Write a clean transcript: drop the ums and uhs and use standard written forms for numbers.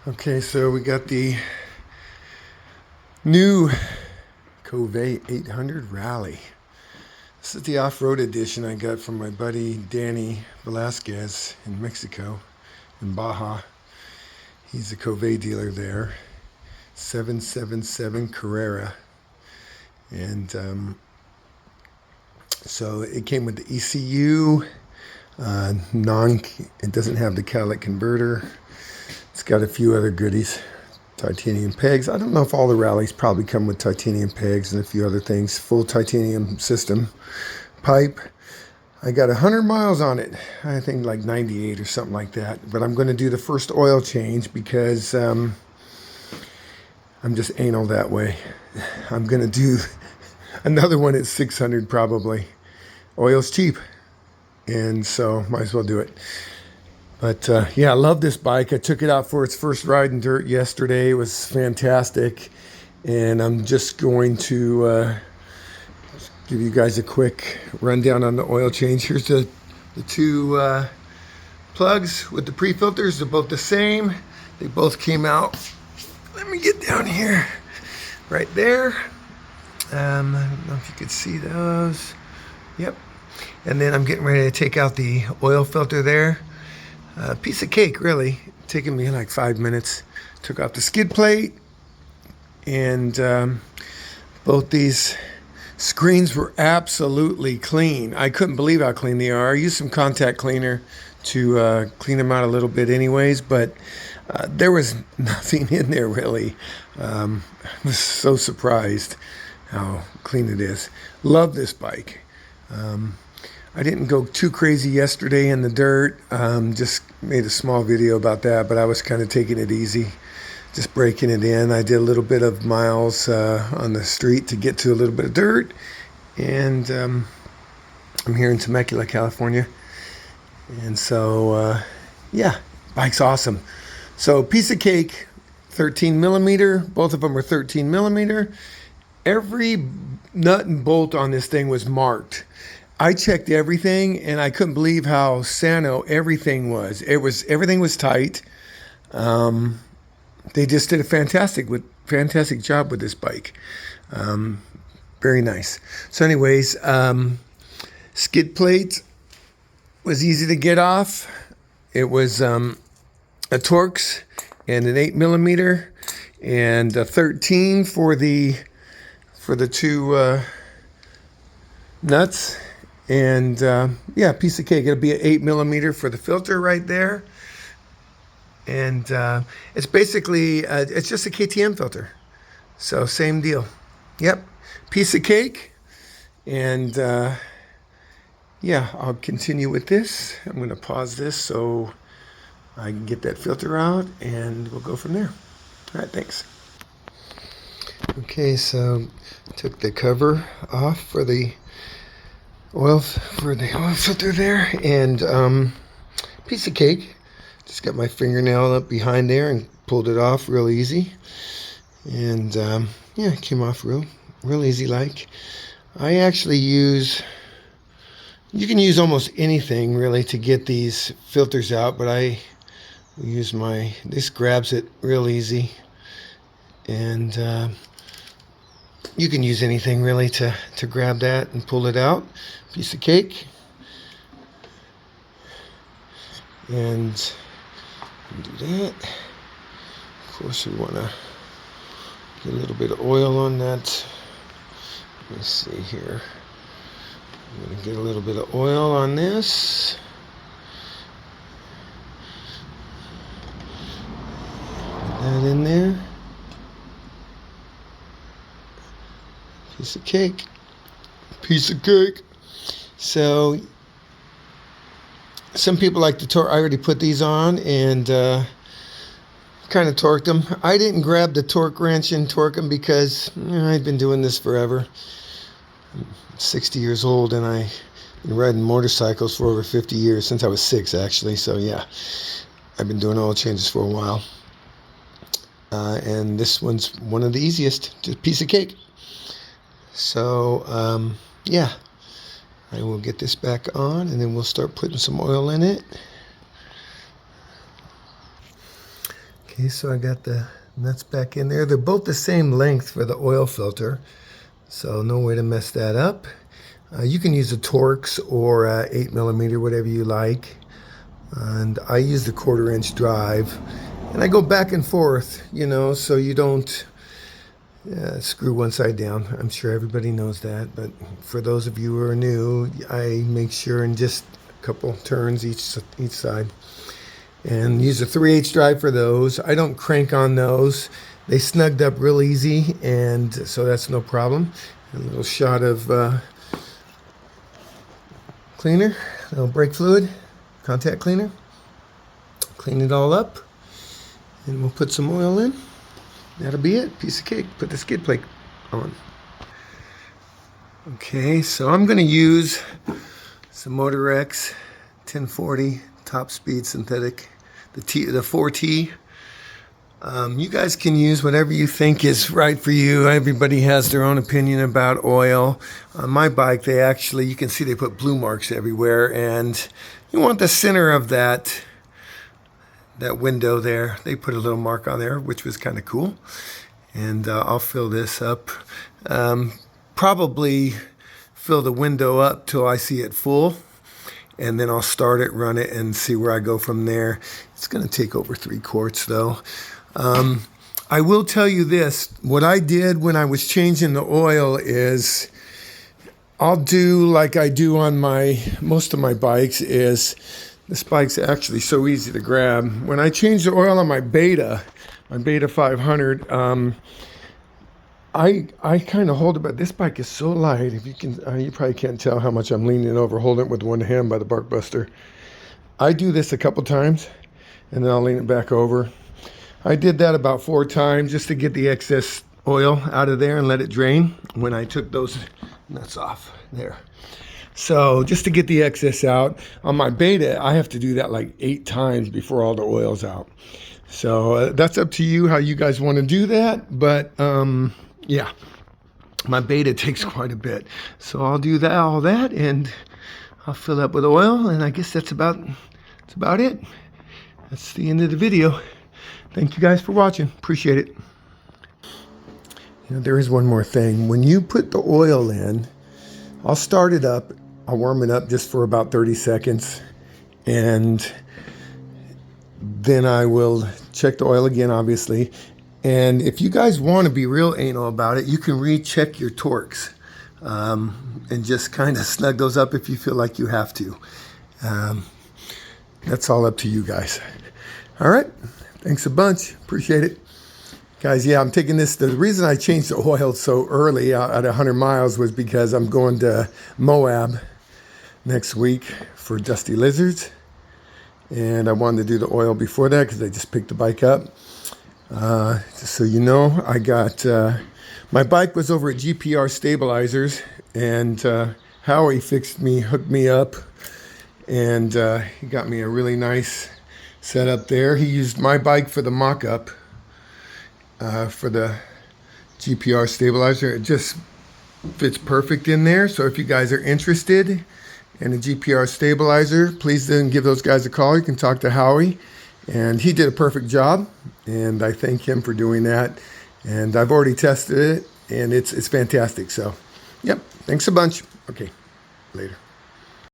Okay, so we got the new Kove 800 Rally. This is the off-road edition I got from my buddy Danny Velasquez in Mexico, in Baja. He's a Kove dealer there. 777 Carrera. And so it came with the ECU. It doesn't have the catalytic converter. It's got a few other goodies. Titanium pegs. I don't know if all the rallies probably come with titanium pegs and a few other things. Full titanium system. Pipe. I got 100 miles on it. I think like 98 or something like that. But I'm going to do the first oil change because I'm just anal that way. I'm going to do another one at 600 probably. Oil's cheap. And so might as well do it. But yeah, I love this bike. I took it out for its first ride in dirt yesterday. It was fantastic. And I'm just going to give you guys a quick rundown on the oil change. Here's the two plugs with the pre-filters. They're both the same. They both came out. Let me get down here. Right there. I don't know if you could see those. Yep. And then I'm getting ready to take out the oil filter there. Piece of cake, really. Taking me like 5 minutes. Took off the skid plate. And both these screens were absolutely clean. I couldn't believe how clean they are. I used some contact cleaner to clean them out a little bit anyways, but there was nothing in there really. I was so surprised how clean it is. Love this bike. I didn't go too crazy yesterday in the dirt. Just made a small video about that, but I was kind of taking it easy, just breaking it in. I did a little bit of miles on the street to get to a little bit of dirt. And I'm here in Temecula, California. And so, yeah, bike's awesome. So piece of cake, 13 millimeter. Both of them are 13 millimeter. Every nut and bolt on this thing was marked. I checked everything, and I couldn't believe how sano everything was. Everything was tight. They just did a fantastic job with this bike. Very nice. So, anyways, skid plate was easy to get off. It was a Torx and an 8 millimeter and a 13 for the two nuts. And yeah, piece of cake. It'll be an 8 millimeter for the filter right there. And it's basically, it's just a KTM filter. So same deal. Yep, piece of cake. And yeah, I'll continue with this. I'm going to pause this so I can get that filter out and we'll go from there. All right, thanks. Okay, so took the cover off for the oil filter there, and piece of cake. Just got my fingernail up behind there and pulled it off real easy. And yeah, it came off real easy like. I actually you can use almost anything really to get these filters out, but I use this grabs it real easy. And you can use anything really to grab that and pull it out. Piece of cake. And do that. Of course, we want to get a little bit of oil on that. Let me see here. I'm going to get a little bit of oil on this. Put that in there. Piece of cake. Piece of cake. So, some people like to torque. I already put these on and kind of torqued them. I didn't grab the torque wrench and torque them because I've been doing this forever. I'm 60 years old and I've been riding motorcycles for over 50 years, since I was 6 actually. So yeah, I've been doing oil changes for a while. And this one's one of the easiest. Just a piece of cake. So, yeah, I will get this back on and then we'll start putting some oil in it. Okay, so I got the nuts back in there. They're both the same length for the oil filter, so no way to mess that up. You can use a Torx or 8mm, whatever you like. And I use the 1/4-inch drive. And I go back and forth, you know, so you don't screw one side down. I'm sure everybody knows that, but for those of you who are new, I make sure in just a couple turns each side. And use a 3/8 drive for those. I don't crank on those. They snugged up real easy, and so that's no problem. A little shot of cleaner, a little brake fluid, contact cleaner. Clean it all up, and we'll put some oil in. That'll be it. Piece of cake. Put the skid plate on. Okay, so I'm going to use some Motorex 1040 top speed synthetic, the 4T. You guys can use whatever you think is right for you. Everybody has their own opinion about oil. On my bike, they actually, you can see they put blue marks everywhere, and you want the center of that window there. They put a little mark on there, which was kind of cool. And I'll fill this up. Probably fill the window up till I see it full, and then I'll start it, run it, and see where I go from there. It's going to take over 3 quarts though. I will tell you this, what I did when I was changing the oil is, I'll do like I do on most of my bikes is, this bike's actually so easy to grab. When I change the oil on my Beta 500, I kind of hold it, but this bike is so light. If you can, you probably can't tell how much I'm leaning over, holding it with one hand by the bark buster. I do this a couple times, and then I'll lean it back over. I did that about 4 times just to get the excess oil out of there and let it drain when I took those nuts off there. So just to get the excess out. On my Beta, I have to do that like 8 times before all the oil's out. So that's up to you how you guys want to do that. But yeah, my Beta takes quite a bit. So I'll do that, all that, and I'll fill up with oil. And I guess that's about it. That's the end of the video. Thank you guys for watching. Appreciate it. You know, there is one more thing. When you put the oil in, I'll start it up. I'll warm it up just for about 30 seconds. And then I will check the oil again, obviously. And if you guys want to be real anal about it, you can recheck your Torx. And just kind of snug those up if you feel like you have to. That's all up to you guys. All right. Thanks a bunch. Appreciate it. Guys, yeah, I'm taking this. The reason I changed the oil so early at 100 miles was because I'm going to Moab next week for Dusty Lizards. And I wanted to do the oil before that because I just picked the bike up. Just so you know, I got, my bike was over at GPR Stabilizers, and Howie hooked me up, and he got me a really nice setup there. He used my bike for the mock-up for the GPR Stabilizer. It just fits perfect in there. So if you guys are interested in a GPR Stabilizer, please then give those guys a call. You can talk to Howie, and he did a perfect job, and I thank him for doing that. And I've already tested it, and it's fantastic. So, yep, thanks a bunch. Okay, later.